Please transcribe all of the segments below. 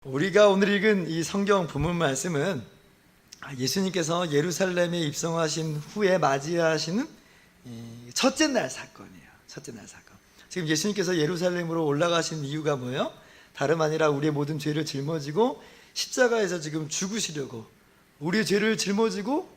우리가 오늘 읽은 이 성경 본문 말씀은 예수님께서 예루살렘에 입성하신 후에 맞이하시는 첫째 날 사건이에요. 첫째 날 사건. 지금 예수님께서 예루살렘으로 올라가신 이유가 뭐예요? 다름 아니라 우리의 모든 죄를 짊어지고 십자가에서 지금 죽으시려고, 우리의 죄를 짊어지고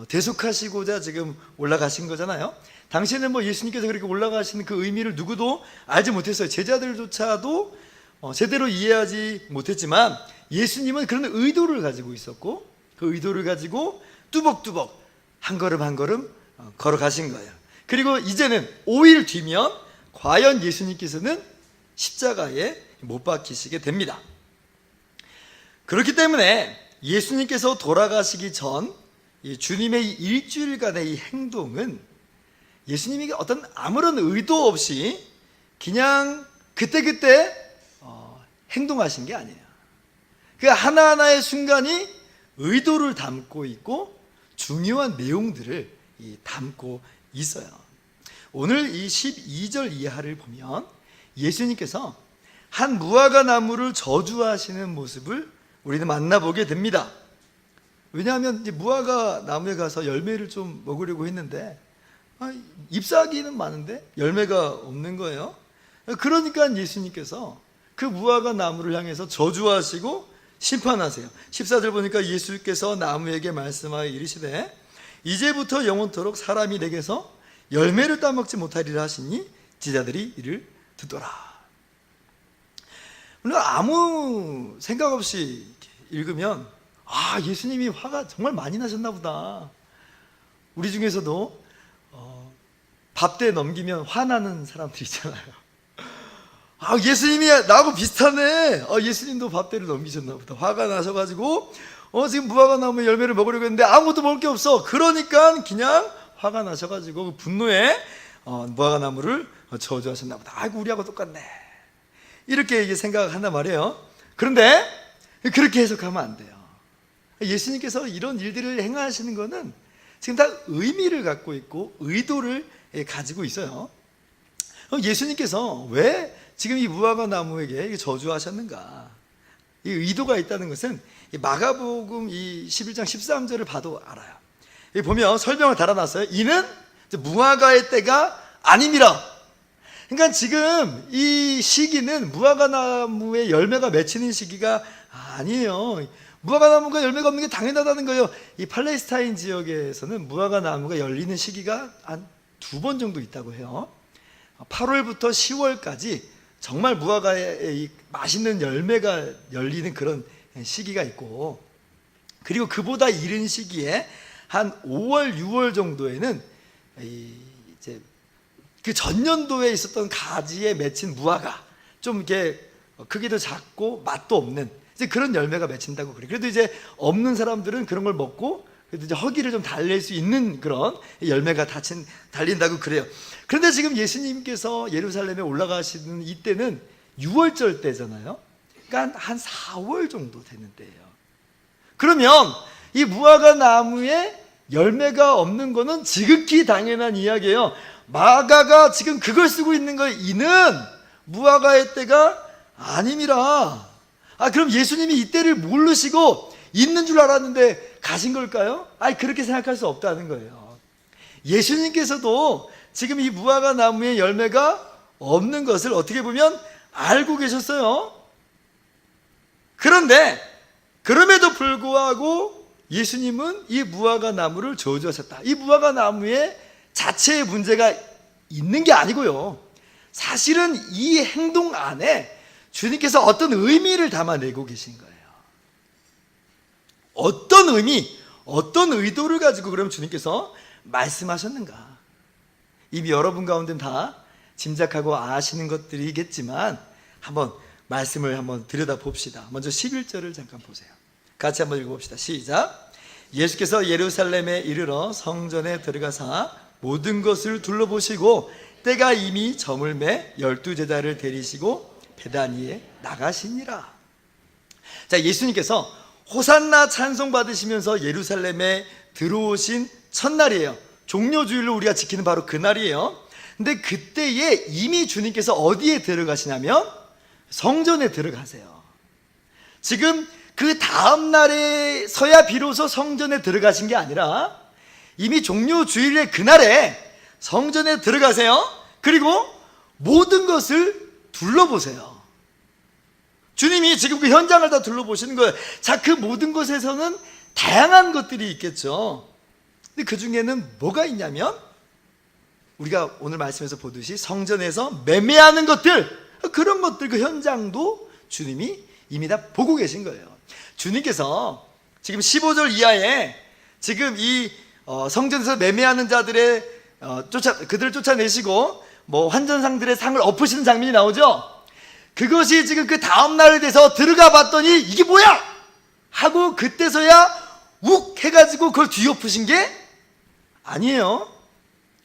대속하시고자 지금 올라가신 거잖아요. 당시에는 예수님께서 그렇게 올라가시는 그 의미를 누구도 알지 못했어요. 제자들조차도 제대로 이해하지 못했지만 예수님은 그런 의도를 가지고 있었고, 그 의도를 가지고 뚜벅뚜벅 한 걸음 한 걸음 걸어가신 거예요. 그리고 이제는 5일 뒤면 과연 예수님께서는 십자가에 못 박히시게 됩니다. 그렇기 때문에 예수님께서 돌아가시기 전 주님의 일주일간의 이 행동은 예수님이 어떤 아무런 의도 없이 그냥 그때그때 행동하신 게 아니에요. 그 하나하나의 순간이 의도를 담고 있고 중요한 내용들을 담고 있어요. 오늘 이 12절 이하를 보면 예수님께서 한 무화과 나무를 저주하시는 모습을 우리는 만나보게 됩니다. 왜냐하면 이제 무화과 나무에 가서 열매를 좀 먹으려고 했는데 잎사귀는 많은데 열매가 없는 거예요. 그러니까 예수님께서 그 무화과 나무를 향해서 저주하시고 심판하세요. 14절 보니까 예수께서 나무에게 말씀하여 이르시되 이제부터 영원토록 사람이 내게서 열매를 따먹지 못하리라 하시니 제자들이 이를 듣더라. 물론 아무 생각 없이 읽으면 예수님이 화가 정말 많이 나셨나 보다. 우리 중에서도 밥 때 넘기면 화나는 사람들 있잖아요. 예수님이 나하고 비슷하네. 예수님도 밥때를 넘기셨나 보다. 화가 나셔가지고 지금 무화과 나무 열매를 먹으려고 했는데 아무것도 먹을 게 없어. 그러니까 그냥 화가 나셔가지고 그 분노에 무화과 나무를 저주하셨나 보다. 아이고 우리하고 똑같네. 이렇게 생각한단 말이에요. 그런데 그렇게 해석하면 안 돼요. 예수님께서 이런 일들을 행하시는 것은 지금 다 의미를 갖고 있고 의도를 가지고 있어요. 예수님께서 왜 지금 이 무화과 나무에게 저주하셨는가? 이 의도가 있다는 것은 마가복음 이 11장 13절을 봐도 알아요. 여기 보면 설명을 달아놨어요. 이는 무화과의 때가 아님이라. 그러니까 지금 이 시기는 무화과 나무에 열매가 맺히는 시기가 아니에요. 무화과 나무가 열매가 없는 게 당연하다는 거예요. 이 팔레스타인 지역에서는 무화과 나무가 열리는 시기가 한 2번 정도 있다고 해요. 8월부터 10월까지 정말 무화과에 맛있는 열매가 열리는 그런 시기가 있고, 그리고 그보다 이른 시기에 한 5월, 6월 정도에는 이제 그 전년도에 있었던 가지에 맺힌 무화과, 좀 이렇게 크기도 작고 맛도 없는 이제 그런 열매가 맺힌다고 그래요. 그래도 이제 없는 사람들은 그런 걸 먹고 그래도 이제 허기를 좀 달랠 수 있는 그런 열매가 달린다고 그래요. 그런데 지금 예수님께서 예루살렘에 올라가시는 이때는 6월절 때잖아요. 그러니까 한 4월 정도 되는 때예요. 그러면 이 무화과 나무에 열매가 없는 거는 지극히 당연한 이야기예요. 마가가 지금 그걸 쓰고 있는 거예요. 이는 무화과의 때가 아님이라. 그럼 예수님이 이때를 모르시고 있는 줄 알았는데 가신 걸까요? 그렇게 생각할 수 없다는 거예요. 예수님께서도 지금 이 무화과 나무에 열매가 없는 것을 어떻게 보면 알고 계셨어요. 그런데 그럼에도 불구하고 예수님은 이 무화과 나무를 저주하셨다. 이 무화과 나무에 자체의 문제가 있는 게 아니고요. 사실은 이 행동 안에 주님께서 어떤 의미를 담아내고 계신 거예요. 어떤 의미, 어떤 의도를 가지고 그럼 주님께서 말씀하셨는가? 이미 여러분 가운데는 다 짐작하고 아시는 것들이겠지만 한번 말씀을 한번 들여다봅시다. 먼저 11절을 잠깐 보세요. 같이 한번 읽어봅시다. 시작. 예수께서 예루살렘에 이르러 성전에 들어가사 모든 것을 둘러보시고 때가 이미 저물매 12제자를 데리시고 베다니에 나가시니라. 자, 예수님께서 호산나 찬송 받으시면서 예루살렘에 들어오신 첫날이에요. 종려주일로 우리가 지키는 바로 그날이에요. 근데 그때에 이미 주님께서 어디에 들어가시냐면 성전에 들어가세요. 지금 그 다음 날에서야 비로소 성전에 들어가신 게 아니라 이미 종료 주일의 그날에 성전에 들어가세요. 그리고 모든 것을 둘러보세요. 주님이 지금 그 현장을 다 둘러보시는 거예요. 자, 그 모든 것에서는 다양한 것들이 있겠죠. 근데 그 중에는 뭐가 있냐면 우리가 오늘 말씀에서 보듯이 성전에서 매매하는 것들, 그런 것들, 그 현장도 주님이 이미 다 보고 계신 거예요. 주님께서 지금 15절 이하에 지금 이 성전에서 매매하는 자들의 그들을 쫓아내시고 뭐 환전상들의 상을 엎으시는 장면이 나오죠. 그것이 지금 그 다음 날에 돼서 들어가 봤더니 이게 뭐야? 하고 그때서야 욱 해가지고 그걸 뒤엎으신 게 아니에요.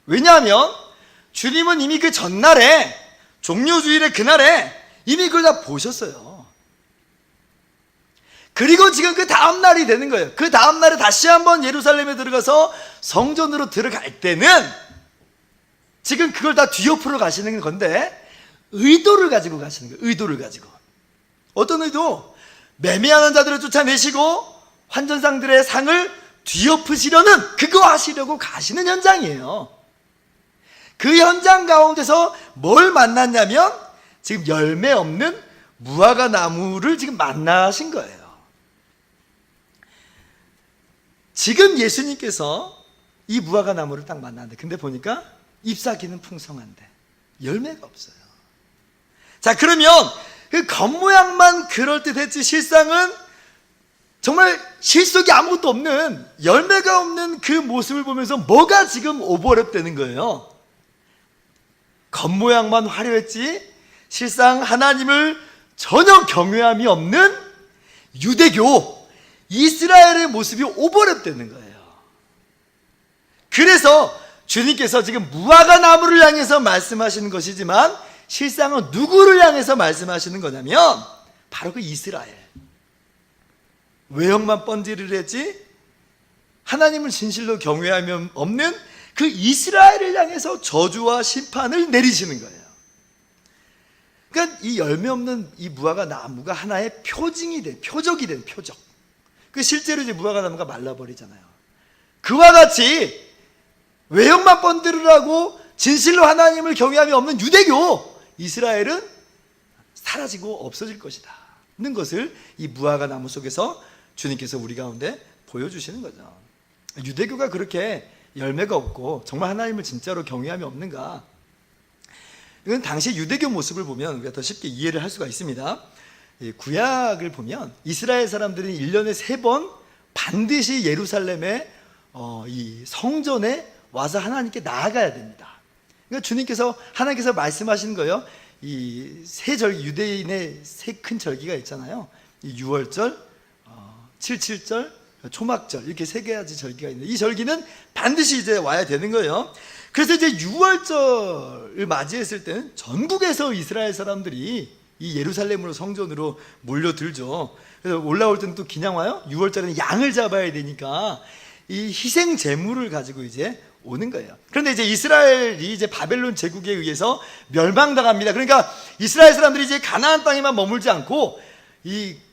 왜냐하면 주님은 이미 그 전날에 종료주일의 그날에 이미 그걸 다 보셨어요. 그리고 지금 그 다음 날이 되는 거예요. 그 다음 날에 다시 한번 예루살렘에 들어가서 성전으로 들어갈 때는 지금 그걸 다 뒤엎으러 가시는 건데 의도를 가지고 가시는 거예요. 의도를 가지고. 어떤 의도? 매매하는 자들을 쫓아내시고 환전상들의 상을 뒤엎으시려는, 그거 하시려고 가시는 현장이에요. 그 현장 가운데서 뭘 만났냐면 지금 열매 없는 무화과 나무를 지금 만나신 거예요. 지금 예수님께서 이 무화과 나무를 딱 만났는데, 근데 보니까 잎사귀는 풍성한데 열매가 없어요. 자, 그러면 그 겉모양만 그럴듯했지 실상은 정말 실속이 아무것도 없는, 열매가 없는 그 모습을 보면서 뭐가 지금 오버랩되는 거예요? 겉모양만 화려했지 실상 하나님을 전혀 경외함이 없는 유대교, 이스라엘의 모습이 오버랩되는 거예요. 그래서 주님께서 지금 무화과 나무를 향해서 말씀하시는 것이지만 실상은 누구를 향해서 말씀하시는 거냐면 바로 그 이스라엘, 외형만 번지르르 했지 하나님을 진실로 경외하면 없는 그 이스라엘을 향해서 저주와 심판을 내리시는 거예요. 그러니까 이 열매 없는 이 무화과 나무가 하나의 표징이 돼, 표적이 된 표적. 그 실제로 이제 무화과 나무가 말라버리잖아요. 그와 같이 외형만 번들으라고 진실로 하나님을 경외함이 없는 유대교 이스라엘은 사라지고 없어질 것이다 는 것을 이 무화과 나무 속에서 주님께서 우리 가운데 보여주시는 거죠. 유대교가 그렇게 열매가 없고 정말 하나님을 진짜로 경외함이 없는가? 이건 당시 유대교 모습을 보면 우리가 더 쉽게 이해를 할 수가 있습니다. 구약을 보면 이스라엘 사람들은 1년에 3번 반드시 예루살렘에 이 성전에 와서 하나님께 나아가야 됩니다. 그러니까 주님께서, 하나님께서 말씀하시는 거예요. 이 세 절기, 유대인의 세 큰 절기가 있잖아요. 이 6월절, 7.7절, 초막절, 이렇게 3가지 절기가 있는데 이 절기는 반드시 이제 와야 되는 거예요. 그래서 이제 6월절을 맞이했을 때는 전국에서 이스라엘 사람들이 이 예루살렘으로 성전으로 몰려들죠. 그래서 올라올 때는 또 그냥 와요. 6월절에는 양을 잡아야 되니까 이 희생 제물을 가지고 이제 오는 거예요. 그런데 이제 이스라엘이 이제 바벨론 제국에 의해서 멸망당합니다. 그러니까 이스라엘 사람들이 이제 가나안 땅에만 머물지 않고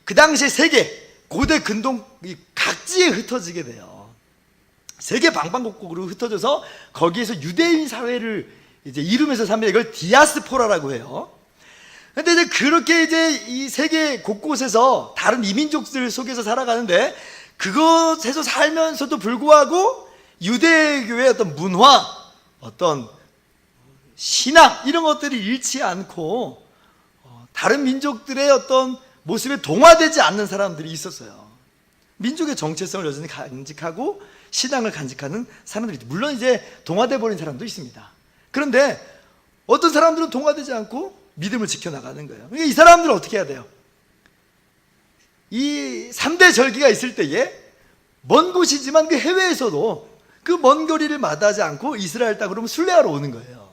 그 당시에 세계 고대 근동 각지에 흩어지게 돼요. 세계 방방곡곡으로 흩어져서 거기에서 유대인 사회를 이제 이루면서 삽니다. 이걸 디아스포라라고 해요. 근데 이제 그렇게 이제 이 세계 곳곳에서 다른 이민족들 속에서 살아가는데 그것에서 살면서도 불구하고 유대교의 어떤 문화, 어떤 신앙 이런 것들이 잃지 않고 다른 민족들의 어떤 모습에 동화되지 않는 사람들이 있었어요. 민족의 정체성을 여전히 간직하고 신앙을 간직하는 사람들이 있죠. 물론 이제 동화돼 버린 사람도 있습니다. 그런데 어떤 사람들은 동화되지 않고 믿음을 지켜나가는 거예요. 그러니까 이 사람들은 어떻게 해야 돼요? 이 3대 절기가 있을 때에 먼 곳이지만 그 해외에서도 그 먼 거리를 마다하지 않고 이스라엘 땅으로 순례하러 오는 거예요.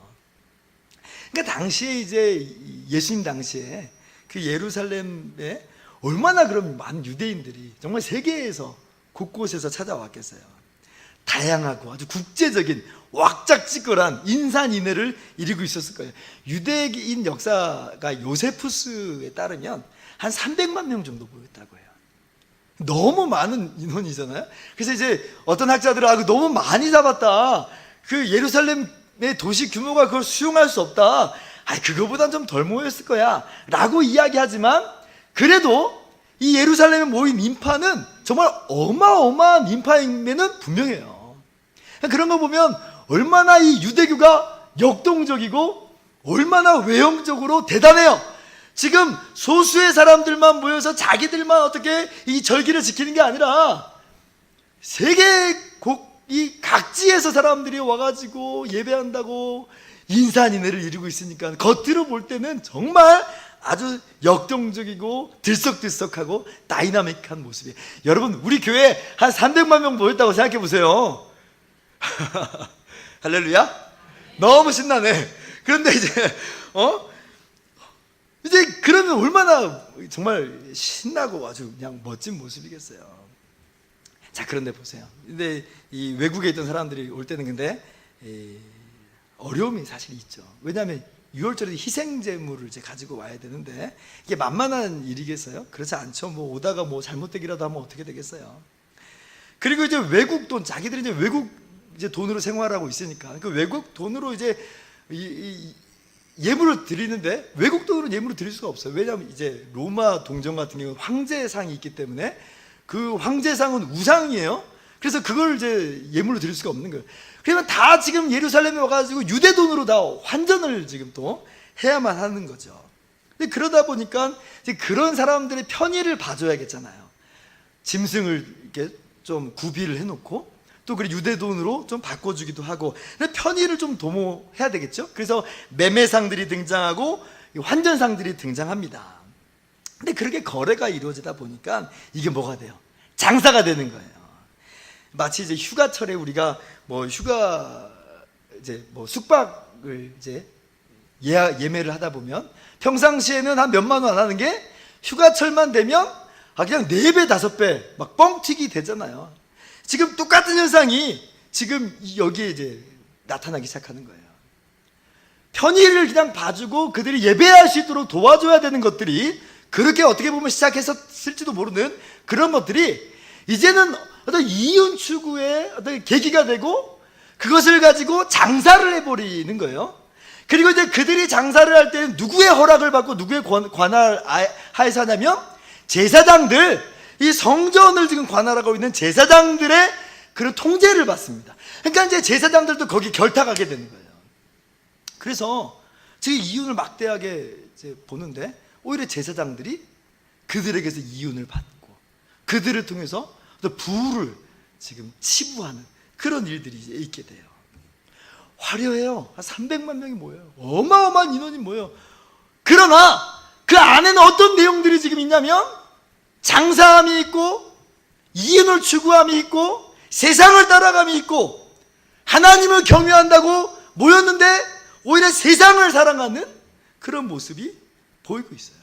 그러니까 당시에 이제 예수님 당시에 그 예루살렘에 얼마나 그럼 많은 유대인들이 정말 세계에서 곳곳에서 찾아왔겠어요. 다양하고 아주 국제적인 왁작지껄한 인산인해를 이루고 있었을 거예요. 유대인 역사가 요세푸스에 따르면 한 300만 명 정도 모였다고 해요. 너무 많은 인원이잖아요. 그래서 이제 어떤 학자들은 너무 많이 잡았다. 그 예루살렘의 도시 규모가 그걸 수용할 수 없다. 그거보단 좀 덜 모였을 거야 라고 이야기하지만, 그래도 이 예루살렘에 모인 인파는 정말 어마어마한 인파임에는 분명해요. 그런 거 보면 얼마나 이 유대교가 역동적이고 얼마나 외형적으로 대단해요. 지금 소수의 사람들만 모여서 자기들만 어떻게 이 절기를 지키는 게 아니라 세계 이 각지에서 사람들이 와가지고 예배한다고 인산인해를 이루고 있으니까 겉으로 볼 때는 정말 아주 역동적이고 들썩들썩하고 다이나믹한 모습이에요. 여러분, 우리 교회에 한 300만 명 모였다고 생각해 보세요. 할렐루야. 너무 신나네. 그런데 이제 그러면 얼마나 정말 신나고 아주 그냥 멋진 모습이겠어요. 자, 그런데 보세요. 근데 이 외국에 있던 사람들이 올 때는 근데 어려움이 사실 있죠. 왜냐하면 유월절에 희생제물을 이제 가지고 와야 되는데 이게 만만한 일이겠어요? 그렇지 않죠. 오다가 잘못되기라도 하면 어떻게 되겠어요? 그리고 이제 외국 돈, 자기들이 이제 외국 이제 돈으로 생활하고 있으니까 그 외국 돈으로 이제 예물을 드리는데 외국 돈으로 예물을 드릴 수가 없어요. 왜냐하면 이제 로마 동정 같은 경우는 황제상이 있기 때문에 그 황제상은 우상이에요. 그래서 그걸 이제 예물로 드릴 수가 없는 거예요. 그러면 다 지금 예루살렘에 와가지고 유대 돈으로 다 환전을 지금 또 해야만 하는 거죠. 근데 그러다 보니까 이제 그런 사람들의 편의를 봐줘야겠잖아요. 짐승을 이렇게 좀 구비를 해놓고 또 그 유대 돈으로 좀 바꿔주기도 하고 편의를 좀 도모해야 되겠죠. 그래서 매매상들이 등장하고 환전상들이 등장합니다. 근데 그렇게 거래가 이루어지다 보니까 이게 뭐가 돼요? 장사가 되는 거예요. 마치 이제 휴가철에 우리가 숙박을 이제 예매를 하다 보면 평상시에는 한 몇만 원 안 하는 게 휴가철만 되면 그냥 4배, 5배 막 뻥튀기 되잖아요. 지금 똑같은 현상이 지금 여기에 이제 나타나기 시작하는 거예요. 편의를 그냥 봐주고 그들이 예배할 수 있도록 도와줘야 되는 것들이 그렇게 어떻게 보면 시작했을지도 모르는 그런 것들이 이제는 어떤 이윤 추구의 어떤 계기가 되고 그것을 가지고 장사를 해버리는 거예요. 그리고 이제 그들이 장사를 할 때는 누구의 허락을 받고 누구의 관할 하에서 하냐면 제사장들, 이 성전을 지금 관할하고 있는 제사장들의 그런 통제를 받습니다. 그러니까 이제 제사장들도 거기 결탁하게 되는 거예요. 그래서 지금 이윤을 막대하게 이제 보는데 오히려 제사장들이 그들에게서 이윤을 받고 그들을 통해서 부를 지금 치부하는 그런 일들이 이제 있게 돼요. 화려해요. 한 300만 명이 모여요. 어마어마한 인원이 모여요. 그러나 그 안에는 어떤 내용들이 지금 있냐면 장사함이 있고 이윤을 추구함이 있고 세상을 따라감이 있고 하나님을 경외한다고 모였는데 오히려 세상을 사랑하는 그런 모습이 보이고 있어요.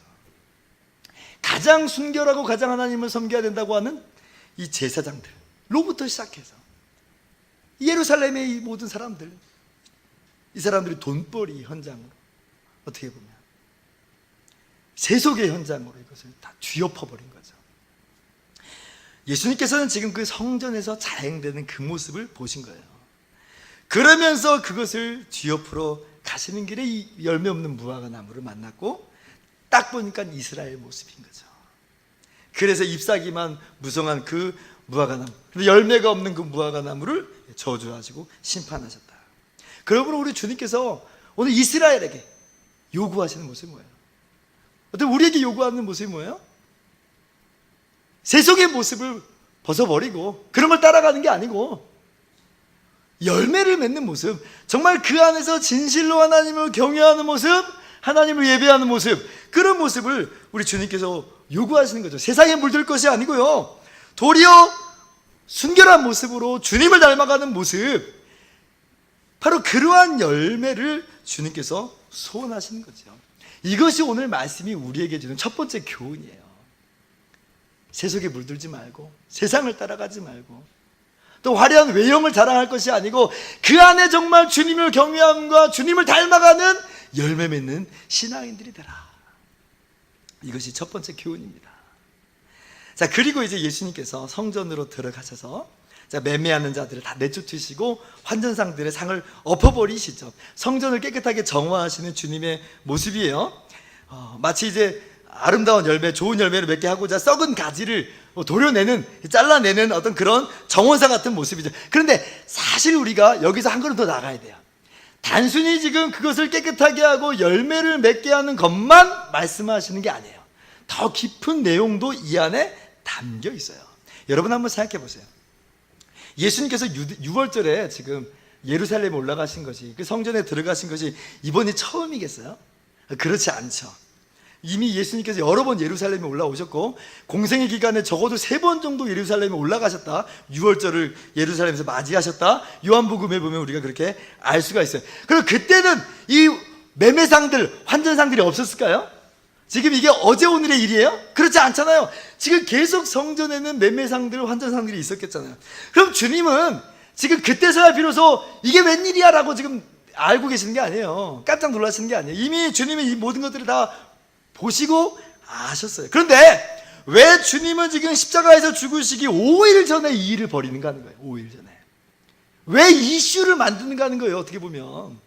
가장 순결하고 가장 하나님을 섬겨야 된다고 하는 이 제사장들로부터 시작해서 예루살렘의 이 모든 사람들, 이 사람들이 돈벌이 현장으로 어떻게 보면 세속의 현장으로 이것을 다 뒤엎어버린 거죠. 예수님께서는 지금 그 성전에서 자행되는 그 모습을 보신 거예요. 그러면서 그것을 뒤엎으러 가시는 길에 이 열매 없는 무화과 나무를 만났고 딱 보니까 이스라엘 모습인 거죠. 그래서 잎사귀만 무성한 그 무화과 나무, 열매가 없는 그 무화과 나무를 저주하시고 심판하셨다. 그러므로 우리 주님께서 오늘 이스라엘에게 요구하시는 모습이 뭐예요? 어떤 우리에게 요구하는 모습이 뭐예요? 세속의 모습을 벗어버리고 그런 걸 따라가는 게 아니고 열매를 맺는 모습, 정말 그 안에서 진실로 하나님을 경외하는 모습, 하나님을 예배하는 모습, 그런 모습을 우리 주님께서 요구하시는 거죠. 세상에 물들 것이 아니고요, 도리어 순결한 모습으로 주님을 닮아가는 모습, 바로 그러한 열매를 주님께서 소원하시는 거죠. 이것이 오늘 말씀이 우리에게 주는 첫 번째 교훈이에요. 세속에 물들지 말고 세상을 따라가지 말고 또 화려한 외형을 자랑할 것이 아니고 그 안에 정말 주님을 경외함과 주님을 닮아가는 열매 맺는 신앙인들이 되라. 이것이 첫 번째 교훈입니다. 자, 그리고 이제 예수님께서 성전으로 들어가셔서 자, 매매하는 자들을 다 내쫓으시고 환전상들의 상을 엎어버리시죠. 성전을 깨끗하게 정화하시는 주님의 모습이에요. 마치 이제 아름다운 열매, 좋은 열매를 맺게 하고자 썩은 가지를 도려내는, 잘라내는 어떤 그런 정원사 같은 모습이죠. 그런데 사실 우리가 여기서 한 걸음 더 나가야 돼요. 단순히 지금 그것을 깨끗하게 하고 열매를 맺게 하는 것만 말씀하시는 게 아니에요. 더 깊은 내용도 이 안에 담겨 있어요. 여러분 한번 생각해 보세요. 예수님께서 6월절에 지금 예루살렘에 올라가신 것이, 그 성전에 들어가신 것이 이번이 처음이겠어요? 그렇지 않죠. 이미 예수님께서 여러 번 예루살렘에 올라오셨고 공생의 기간에 적어도 3번 정도 예루살렘에 올라가셨다. 6월절을 예루살렘에서 맞이하셨다. 요한복음에 보면 우리가 그렇게 알 수가 있어요. 그럼 그때는 이 매매상들, 환전상들이 없었을까요? 지금 이게 어제 오늘의 일이에요? 그렇지 않잖아요. 지금 계속 성전에는 매매상들, 환전상들이 있었겠잖아요. 그럼 주님은 지금 그때서야 비로소 이게 웬일이야 라고 지금 알고 계시는 게 아니에요. 깜짝 놀라시는 게 아니에요. 이미 주님이 이 모든 것들을 다 보시고 아셨어요. 그런데 왜 주님은 지금 십자가에서 죽으시기 5일 전에 이 일을 벌이는가 하는 거예요. 5일 전에. 왜 이슈를 만드는가 하는 거예요. 어떻게 보면.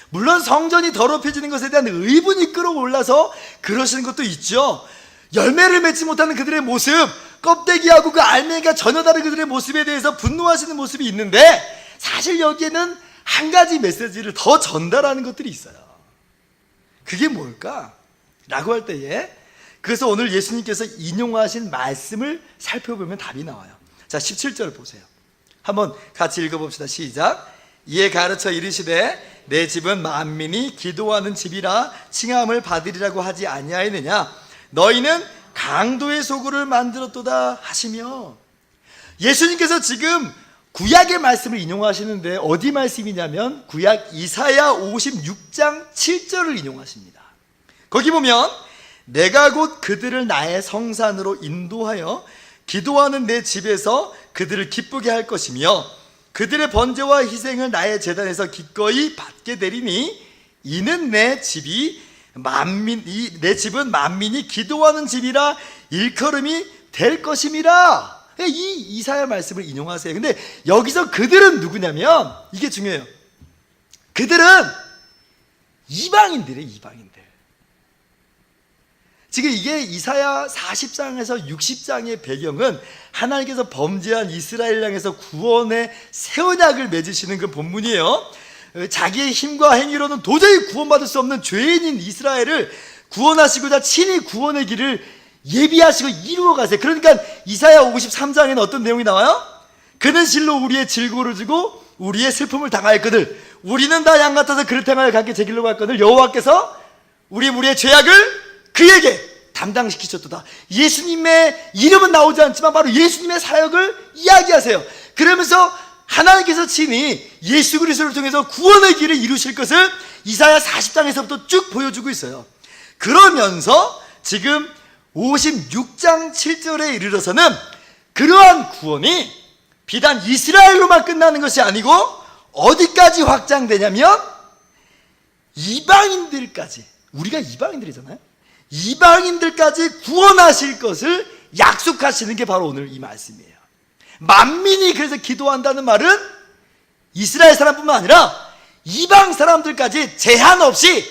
물론 성전이 더럽혀지는 것에 대한 의분이 끌어올라서 그러시는 것도 있죠. 열매를 맺지 못하는 그들의 모습, 껍데기하고 그 알맹이가 전혀 다른 그들의 모습에 대해서 분노하시는 모습이 있는데, 사실 여기에는 한 가지 메시지를 더 전달하는 것들이 있어요. 그게 뭘까? 라고 할 때에, 그래서 오늘 예수님께서 인용하신 말씀을 살펴보면 답이 나와요. 자, 17절 보세요. 한번 같이 읽어봅시다. 시작. 이에 가르쳐 이르시되 내 집은 만민이 기도하는 집이라 칭함을 받으리라고 하지 아니하였느냐. 너희는 강도의 소굴을 만들었도다 하시며, 예수님께서 지금 구약의 말씀을 인용하시는데 어디 말씀이냐면 구약 이사야 56장 7절을 인용하십니다. 거기 보면 내가 곧 그들을 나의 성산으로 인도하여 기도하는 내 집에서 그들을 기쁘게 할 것이며 그들의 번제와 희생을 나의 제단에서 기꺼이 받게 되리니 이는 내 집은 만민이 기도하는 집이라 일컬음이 될 것임이라. 이 이사야 말씀을 인용하세요. 근데 여기서 그들은 누구냐면 이게 중요해요. 그들은 이방인들이에요. 이방인들. 지금 이게 이사야 40장에서 60장의 배경은 하나님께서 범죄한 이스라엘 향해서 구원의 새 언약을 맺으시는 그 본문이에요. 자기의 힘과 행위로는 도저히 구원받을 수 없는 죄인인 이스라엘을 구원하시고자 친히 구원의 길을 예비하시고 이루어 가세요. 그러니까 이사야 53장에는 어떤 내용이 나와요? 그는 실로 우리의 질고를 주고 우리의 슬픔을 당하였거늘 우리는 다 양 같아서 그를 향하여 각기 제 길로 갔거늘 여호와께서 우리의 죄악을 그에게 담당시키셨도다. 예수님의 이름은 나오지 않지만 바로 예수님의 사역을 이야기하세요. 그러면서 하나님께서 친히 예수 그리스도를 통해서 구원의 길을 이루실 것을 이사야 40장에서부터 쭉 보여주고 있어요. 그러면서 지금 56장 7절에 이르러서는 그러한 구원이 비단 이스라엘로만 끝나는 것이 아니고 어디까지 확장되냐면 이방인들까지, 우리가 이방인들이잖아요. 이방인들까지 구원하실 것을 약속하시는 게 바로 오늘 이 말씀이에요. 만민이 그래서 기도한다는 말은 이스라엘 사람뿐만 아니라 이방 사람들까지 제한 없이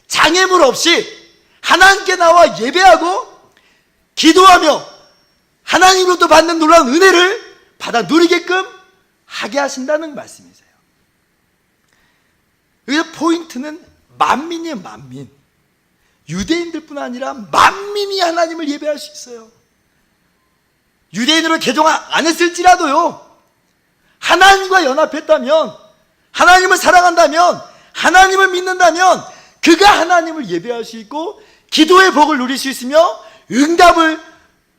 장애물 없이 하나님께 나와 예배하고 기도하며 하나님으로부터 받는 놀라운 은혜를 받아 누리게끔 하게 하신다는 말씀이세요. 여기서 포인트는 만민이에요. 만민. 유대인들뿐 아니라 만민이 하나님을 예배할 수 있어요. 유대인으로 개종 안 했을지라도요, 하나님과 연합했다면, 하나님을 사랑한다면, 하나님을 믿는다면 그가 하나님을 예배할 수 있고 기도의 복을 누릴 수 있으며 응답을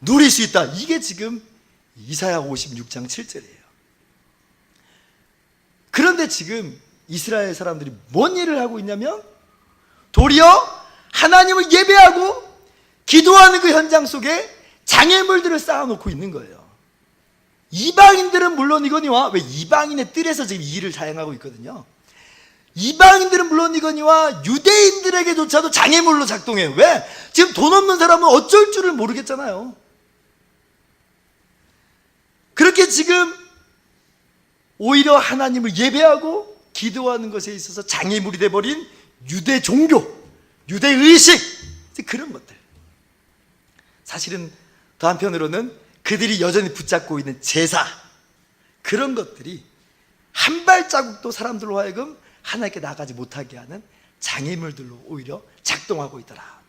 누릴 수 있다. 이게 지금 이사야 56장 7절이에요. 그런데 지금 이스라엘 사람들이 뭔 일을 하고 있냐면 도리어 하나님을 예배하고 기도하는 그 현장 속에 장애물들을 쌓아놓고 있는 거예요. 이방인들은 물론 이거니와, 왜 이방인의 뜰에서 지금 이 일을 사용하고 있거든요. 이방인들은 물론이거니와 유대인들에게조차도 장애물로 작동해요. 왜? 지금 돈 없는 사람은 어쩔 줄을 모르겠잖아요. 그렇게 지금 오히려 하나님을 예배하고 기도하는 것에 있어서 장애물이 돼버린 유대 종교, 유대 의식, 그런 것들. 사실은 또 한편으로는 그들이 여전히 붙잡고 있는 제사, 그런 것들이 한 발자국도 사람들로 하여금 하나님께 나가지 못하게 하는 장애물들로 오히려 작동하고 있더라.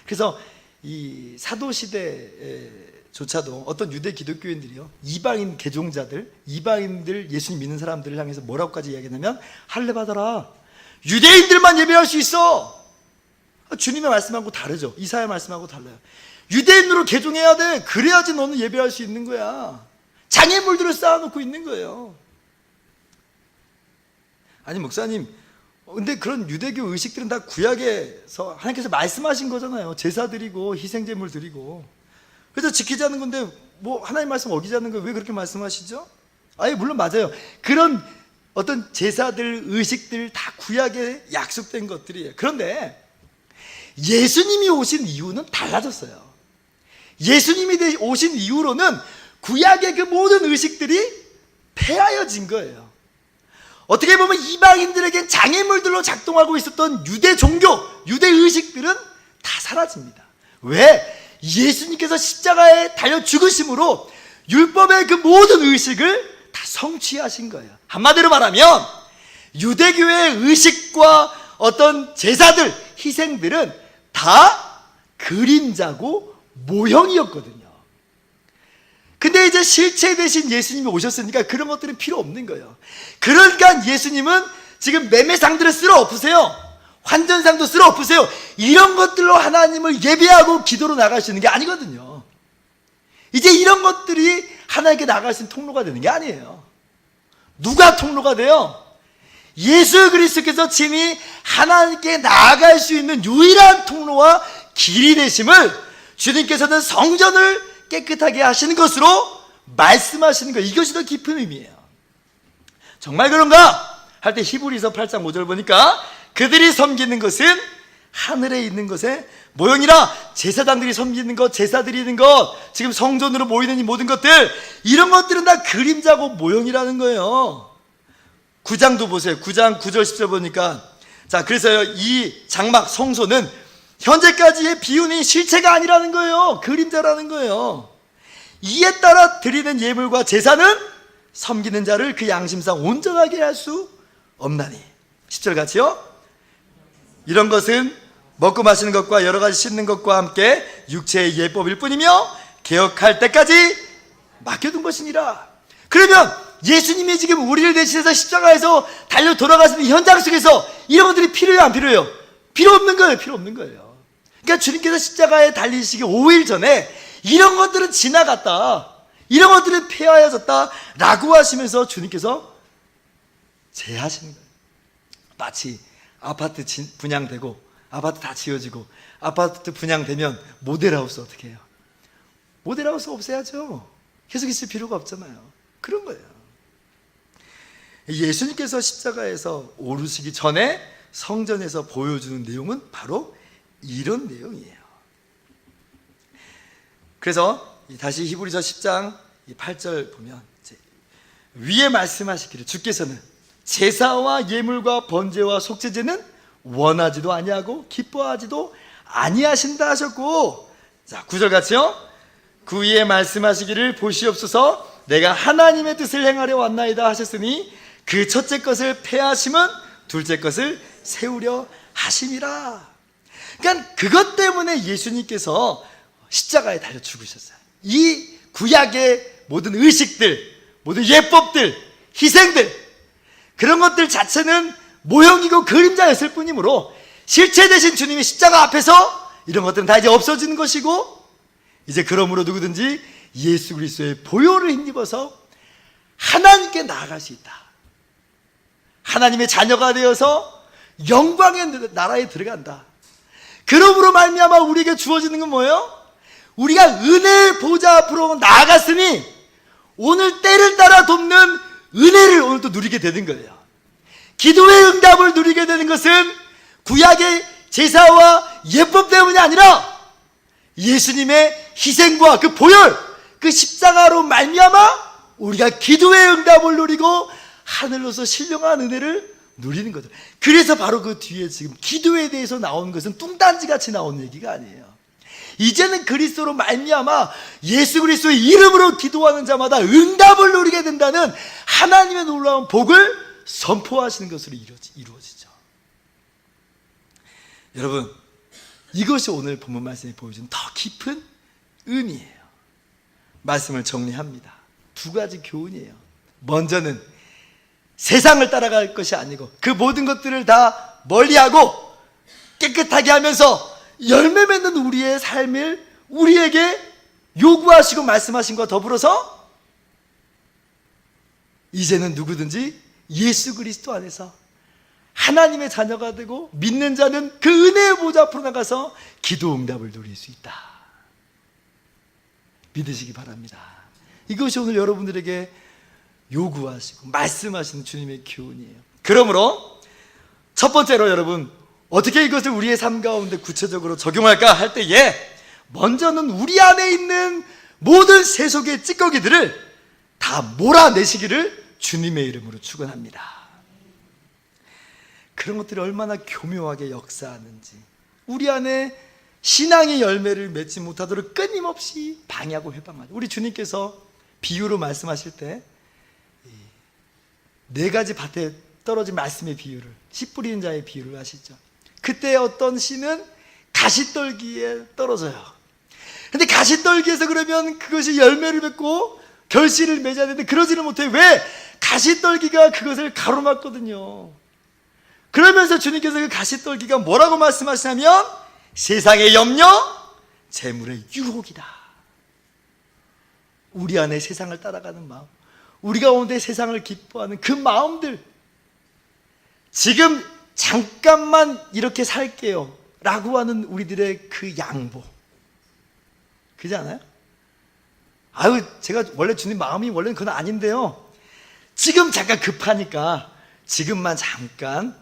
그래서 이 사도시대조차도 어떤 유대 기독교인들이요, 이방인 개종자들, 이방인들 예수님 믿는 사람들을 향해서 뭐라고까지 이야기하냐면, 할례 받아라, 유대인들만 예배할 수 있어. 주님의 말씀하고 다르죠. 이사야 말씀하고 달라요. 유대인으로 개종해야 돼. 그래야지 너는 예배할 수 있는 거야. 장애물들을 쌓아놓고 있는 거예요. 아니 목사님, 근데 그런 유대교 의식들은 다 구약에서 하나님께서 말씀하신 거잖아요. 제사 드리고 희생제물 드리고, 그래서 지키자는 건데 뭐 하나님 말씀 어기자는 거예요. 왜 그렇게 말씀하시죠? 아예 물론 맞아요. 그런 어떤 제사들, 의식들 다 구약에 약속된 것들이에요. 그런데 예수님이 오신 이유는 달라졌어요. 예수님이 오신 이후로는 구약의 그 모든 의식들이 폐하여진 거예요. 어떻게 보면 이방인들에겐 장애물들로 작동하고 있었던 유대 종교, 유대 의식들은 다 사라집니다. 왜? 예수님께서 십자가에 달려 죽으심으로 율법의 그 모든 의식을 다 성취하신 거예요. 한마디로 말하면 유대교의 의식과 어떤 제사들, 희생들은 다 그림자고 모형이었거든요. 근데 이제 실체 대신 예수님이 오셨으니까 그런 것들은 필요 없는 거예요. 그러니까 예수님은 지금 매매상들을 쓸어 엎으세요. 환전상도 쓸어 엎으세요. 이런 것들로 하나님을 예배하고 기도로 나갈 수 있는 게 아니거든요. 이제 이런 것들이 하나님께 나갈 수 있는 통로가 되는 게 아니에요. 누가 통로가 돼요? 예수 그리스도께서 친히 하나님께 나아갈 수 있는 유일한 통로와 길이 되심을 주님께서는 성전을 깨끗하게 하시는 것으로 말씀하시는 것, 이것이 더 깊은 의미예요. 정말 그런가? 할 때 히브리서 8장 5절 보니까 그들이 섬기는 것은 하늘에 있는 것에 모형이라, 제사장들이 섬기는 것, 제사 드리는 것, 지금 성전으로 모이는 이 모든 것들, 이런 것들은 다 그림자고 모형이라는 거예요. 9장도 보세요. 9장 9절 10절 보니까, 자, 그래서 이 장막 성소는 현재까지의 비운이 실체가 아니라는 거예요. 그림자라는 거예요. 이에 따라 드리는 예물과 제사는 섬기는 자를 그 양심상 온전하게 할 수 없나니. 10절 같이요. 이런 것은 먹고 마시는 것과 여러 가지 씻는 것과 함께 육체의 예법일 뿐이며 개혁할 때까지 맡겨둔 것이니라. 그러면 예수님이 지금 우리를 대신해서 십자가에서 달려 돌아가시는 현장 속에서 이런 것들이 필요해요, 안 필요해요? 필요 없는 거예요. 필요 없는 거예요. 그러니까 주님께서 십자가에 달리시기 5일 전에 이런 것들은 지나갔다, 이런 것들은 폐하여졌다 라고 하시면서 주님께서 제하시는 거예요. 마치 아파트 분양되고 아파트 다 지어지고 아파트 분양되면 모델하우스 어떻게 해요? 모델하우스 없애야죠. 계속 있을 필요가 없잖아요. 그런 거예요. 예수님께서 십자가에서 오르시기 전에 성전에서 보여주는 내용은 바로 이런 내용이에요. 그래서 다시 히브리서 10장 8절 보면 위에 말씀하시기를 주께서는 제사와 예물과 번제와 속죄제는 원하지도 아니하고 기뻐하지도 아니하신다 하셨고, 자 9절 같이요. 그 위에 말씀하시기를 보시옵소서 내가 하나님의 뜻을 행하려 왔나이다 하셨으니 그 첫째 것을 폐하심은 둘째 것을 세우려 하심이라. 그러니까 그것 때문에 예수님께서 십자가에 달려 죽으셨어요. 이 구약의 모든 의식들, 모든 예법들, 희생들, 그런 것들 자체는 모형이고 그림자였을 뿐이므로 실체 대신 주님이 십자가 앞에서 이런 것들은 다 이제 없어지는 것이고, 이제 그러므로 누구든지 예수 그리스도의 보혈을 힘입어서 하나님께 나아갈 수 있다. 하나님의 자녀가 되어서 영광의 나라에 들어간다. 그러므로 말미암아 우리에게 주어지는 건 뭐예요? 우리가 은혜의 보좌 앞으로 나아갔으니 오늘 때를 따라 돕는 은혜를 오늘 또 누리게 되는 거예요. 기도의 응답을 누리게 되는 것은 구약의 제사와 예법 때문이 아니라 예수님의 희생과 그 보혈, 그 십자가로 말미암아 우리가 기도의 응답을 누리고 하늘로서 신령한 은혜를 누리는 거죠. 그래서 바로 그 뒤에 지금 기도에 대해서 나오는 것은 뚱딴지같이 나오는 얘기가 아니에요. 이제는 그리스도로 말미암아 예수 그리스도의 이름으로 기도하는 자마다 응답을 누리게 된다는 하나님의 놀라운 복을 선포하시는 것으로 이루어지죠. 여러분, 이것이 오늘 본문 말씀이 보여준 더 깊은 의미예요. 말씀을 정리합니다. 두 가지 교훈이에요. 먼저는 세상을 따라갈 것이 아니고 그 모든 것들을 다 멀리하고 깨끗하게 하면서 열매 맺는 우리의 삶을 우리에게 요구하시고 말씀하신 것과 더불어서 이제는 누구든지 예수 그리스도 안에서 하나님의 자녀가 되고 믿는 자는 그 은혜의 보좌 앞으로 나가서 기도 응답을 누릴 수 있다. 믿으시기 바랍니다. 이것이 오늘 여러분들에게 요구하시고 말씀하시는 주님의 교훈이에요. 그러므로 첫 번째로 여러분, 어떻게 이것을 우리의 삶 가운데 구체적으로 적용할까 할 때에 먼저는 우리 안에 있는 모든 세속의 찌꺼기들을 다 몰아내시기를 주님의 이름으로 축원합니다. 그런 것들이 얼마나 교묘하게 역사하는지, 우리 안에 신앙의 열매를 맺지 못하도록 끊임없이 방해하고 회방하죠. 우리 주님께서 비유로 말씀하실 때 네 가지 밭에 떨어진 말씀의 비유를, 씨 뿌리는 자의 비유를 하시죠. 그때 어떤 씨는 가시떨기에 떨어져요. 근데 가시떨기에서 그러면 그것이 열매를 맺고 결실을 맺어야 되는데 그러지를 못해요. 왜? 가시떨기가 그것을 가로막거든요. 그러면서 주님께서 그 가시떨기가 뭐라고 말씀하시냐면 세상의 염려, 재물의 유혹이다. 우리 안에 세상을 따라가는 마음, 우리 가운데 세상을 기뻐하는 그 마음들, 지금 잠깐만 이렇게 살게요 라고 하는 우리들의 그 양보, 그렇지 않아요? 아유, 제가 원래 주님 마음이 원래는 그건 아닌데요, 지금 잠깐 급하니까 지금만 잠깐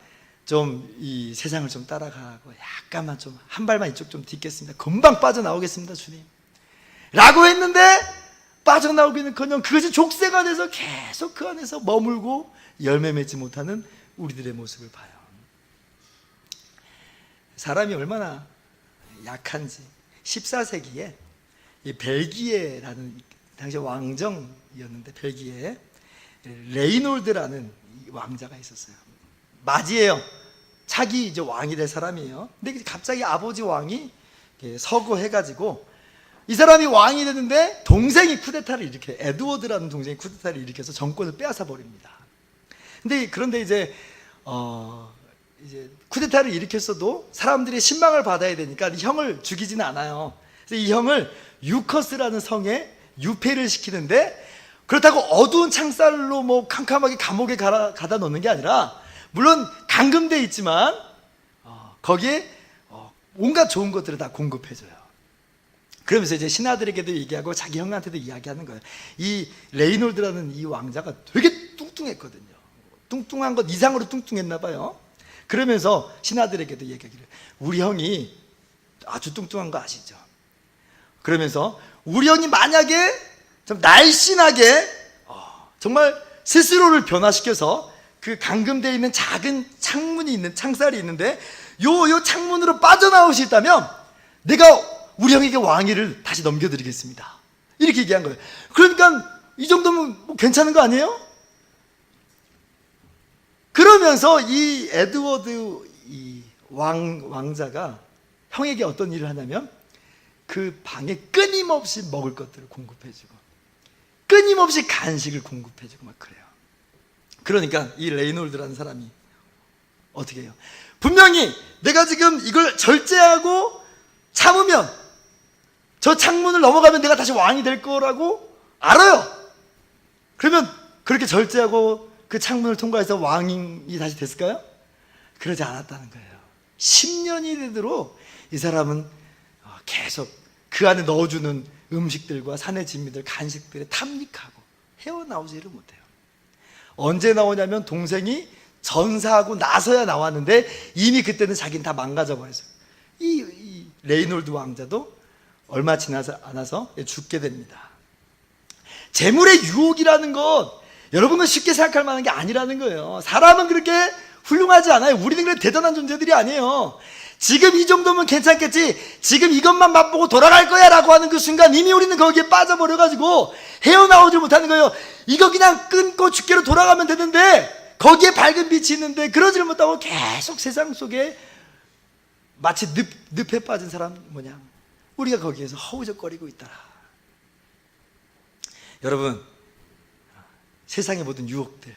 좀 이 세상을 좀 따라가고 약간만 좀 한 발만 이쪽 좀 딛겠습니다. 금방 빠져나오겠습니다, 주님 라고 했는데 빠져나오기는커녕 그것이 족쇄가 돼서 계속 그 안에서 머물고 열매 맺지 못하는 우리들의 모습을 봐요. 사람이 얼마나 약한지 14세기에 이 벨기에라는 당시 왕정이었는데 벨기에에 레이놀드라는 왕자가 있었어요. 맞이에요. 차기 이제 왕이 될 사람이에요. 근데 갑자기 아버지 왕이 서거해가지고 이 사람이 왕이 되는데 동생이 쿠데타를 일으켜요. 에드워드라는 동생이 쿠데타를 일으켜서 정권을 빼앗아 버립니다. 그런데 이제 쿠데타를 일으켰어도 사람들이 신망을 받아야 되니까 형을 죽이지는 않아요. 그래서 이 형을 유커스라는 성에 유폐를 시키는데, 그렇다고 어두운 창살로 뭐 캄캄하게 감옥에 가다 놓는 게 아니라, 물론 감금돼 있지만 거기에 온갖 좋은 것들을 다 공급해줘요. 그러면서 이제 신하들에게도 얘기하고 자기 형한테도 이야기하는 거예요. 이 레이놀드라는 이 왕자가 되게 뚱뚱했거든요. 뚱뚱한 것 이상으로 뚱뚱했나 봐요. 그러면서 신하들에게도 얘기하기를, 우리 형이 아주 뚱뚱한 거 아시죠? 그러면서 우리 형이 만약에 좀 날씬하게 정말 스스로를 변화시켜서 그 감금되어 있는 작은 창문이 있는, 창살이 있는데 요 창문으로 빠져나올 수 있다면 내가 우리 형에게 왕위를 다시 넘겨드리겠습니다. 이렇게 얘기한 거예요. 그러니까 이 정도면 뭐 괜찮은 거 아니에요? 그러면서 이 에드워드 이 왕자가 형에게 어떤 일을 하냐면 그 방에 끊임없이 먹을 것들을 공급해주고 끊임없이 간식을 공급해주고 막 그래요. 그러니까 이 레이놀드라는 사람이 어떻게 해요? 분명히 내가 지금 이걸 절제하고 참으면 저 창문을 넘어가면 내가 다시 왕이 될 거라고 알아요. 그러면 그렇게 절제하고 그 창문을 통과해서 왕이 다시 됐을까요? 그러지 않았다는 거예요. 10년이 되도록 이 사람은 계속 그 안에 넣어주는 음식들과 산의 진미들, 간식들에 탐닉하고 헤어나오지를 못해요. 언제 나오냐면 동생이 전사하고 나서야 나왔는데 이미 그때는 자기는 다 망가져 버렸어요. 이 레이놀드 왕자도 얼마 지나지 않아서 죽게 됩니다. 재물의 유혹이라는 것, 여러분은 쉽게 생각할 만한 게 아니라는 거예요. 사람은 그렇게 훌륭하지 않아요. 우리는 그렇게 대단한 존재들이 아니에요. 지금 이 정도면 괜찮겠지, 지금 이것만 맛보고 돌아갈 거야 라고 하는 그 순간 이미 우리는 거기에 빠져버려가지고 헤어나오질 못하는 거예요. 이거 그냥 끊고 죽게로 돌아가면 되는데 거기에 밝은 빛이 있는데 그러지를 못하고 계속 세상 속에 마치 늪에 빠진 사람 모양 우리가 거기에서 허우적거리고 있더라. 여러분, 세상의 모든 유혹들,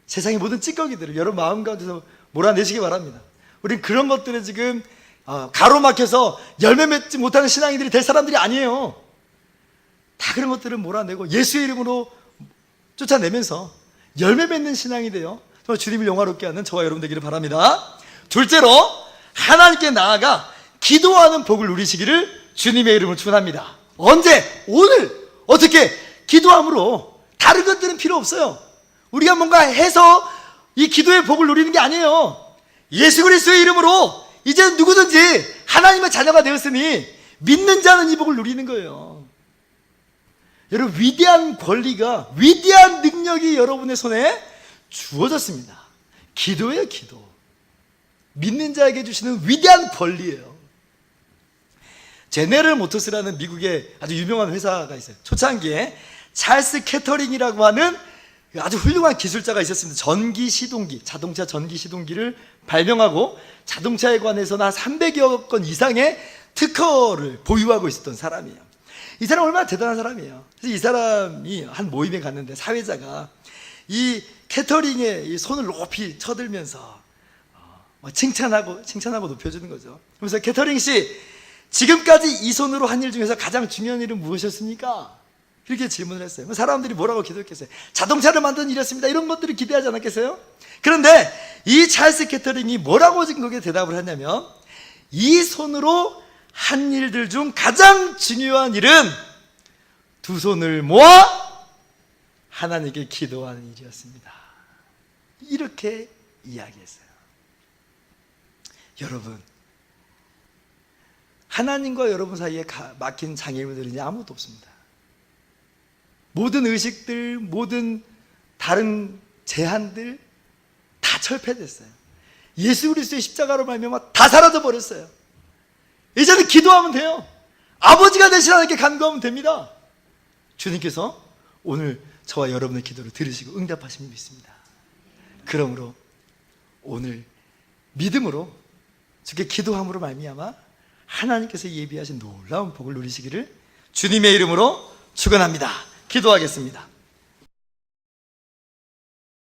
세상의 모든 찌꺼기들을 여러분 마음 가운데서 몰아내시기 바랍니다. 우린 그런 것들에 지금 가로막혀서 열매 맺지 못하는 신앙인들이 될 사람들이 아니에요. 다 그런 것들을 몰아내고 예수의 이름으로 쫓아내면서 열매 맺는 신앙이 돼요. 정말 주님을 영화롭게 하는 저와 여러분 되기를 바랍니다. 둘째로, 하나님께 나아가 기도하는 복을 누리시기를 주님의 이름으로 축원합니다. 언제? 오늘. 어떻게? 기도함으로. 다른 것들은 필요 없어요. 우리가 뭔가 해서 이 기도의 복을 누리는 게 아니에요. 예수 그리스도의 이름으로 이제는 누구든지 하나님의 자녀가 되었으니 믿는 자는 이 복을 누리는 거예요. 여러분, 위대한 권리가, 위대한 능력이 여러분의 손에 주어졌습니다. 기도예요, 기도. 믿는 자에게 주시는 위대한 권리예요. 제네럴 모터스라는 미국의 아주 유명한 회사가 있어요. 초창기에 찰스 캐터링이라고 하는 아주 훌륭한 기술자가 있었습니다. 전기 시동기, 자동차 전기 시동기를 발명하고 자동차에 관해서는 한 300여 건 이상의 특허를 보유하고 있었던 사람이에요. 이 사람 얼마나 대단한 사람이에요. 그래서 이 사람이 한 모임에 갔는데 사회자가 이 캐터링의 이 손을 높이 쳐들면서 칭찬하고 높여주는 거죠. 그래서 캐터링 씨, 지금까지 이 손으로 한 일 중에서 가장 중요한 일은 무엇이었습니까? 이렇게 질문을 했어요. 사람들이 뭐라고 기도했겠어요? 자동차를 만드는 일이었습니다. 이런 것들을 기대하지 않았겠어요? 그런데 이 찰스 캐터링이 뭐라고 지금 거기에 대답을 했냐면, 이 손으로 한 일들 중 가장 중요한 일은 두 손을 모아 하나님께 기도하는 일이었습니다. 이렇게 이야기했어요. 여러분, 하나님과 여러분 사이에 막힌 장애물들이 아무것도 없습니다. 모든 의식들, 모든 다른 제한들 다 철폐됐어요. 예수 그리스도의 십자가로 말미암아 다 사라져 버렸어요. 이제는 기도하면 돼요. 아버지가 되신 하나님께 간구하면 됩니다. 주님께서 오늘 저와 여러분의 기도를 들으시고 응답하심을 믿습니다. 그러므로 오늘 믿음으로 주께 기도함으로 말미암아 하나님께서 예비하신 놀라운 복을 누리시기를 주님의 이름으로 축원합니다. 기도하겠습니다.